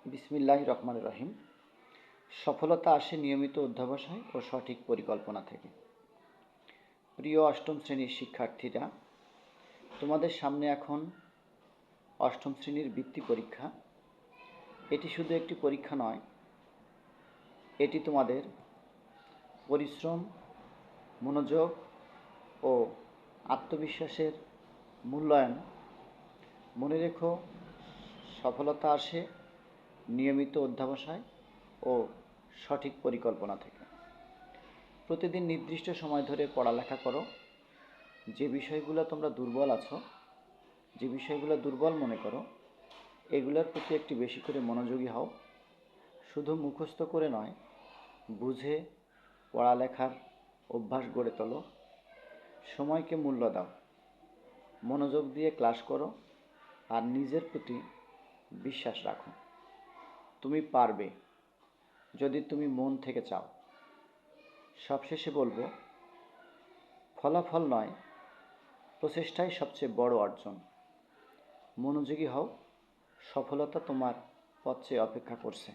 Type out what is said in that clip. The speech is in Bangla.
বিসমিল্লাহির রহমানির রহিম। সফলতা আসে নিয়মিত অধ্যবসায় ও সঠিক পরিকল্পনা থেকে। প্রিয় অষ্টম শ্রেণীর শিক্ষার্থীরা, তোমাদের সামনে এখন অষ্টম শ্রেণীর বৃত্তি পরীক্ষা। এটি শুধু একটি পরীক্ষা নয়, এটি তোমাদের পরিশ্রম, মনোযোগ ও আত্মবিশ্বাসের মূল্যায়ন। মনে রেখো, সফলতা আসে নিয়মিত অধ্যবসায় ও সঠিক পরিকল্পনা থেকে। প্রতিদিন নির্দিষ্ট সময় ধরে পড়ালেখা করো। যে বিষয়গুলো তোমরা দুর্বল আছো, যে বিষয়গুলো দুর্বল মনে করো, এগুলোর প্রতি একটু বেশি করে মনোযোগী হও। শুধু মুখস্থ করে নয়, বুঝে পড়ালেখার অভ্যাস গড়ে তোলো। সময়কে মূল্য দাও, মনোযোগ দিয়ে ক্লাস করো আর নিজের প্রতি বিশ্বাস রাখো। তুমি পারবে যদি তুমি মন থেকে চাও। সবশেষে বলবো, ফলাফল নয়, প্রচেষ্টাই সবচেয়ে বড় অর্জন। মনোযোগী হও, সফলতা তোমার পথে অপেক্ষা করছে।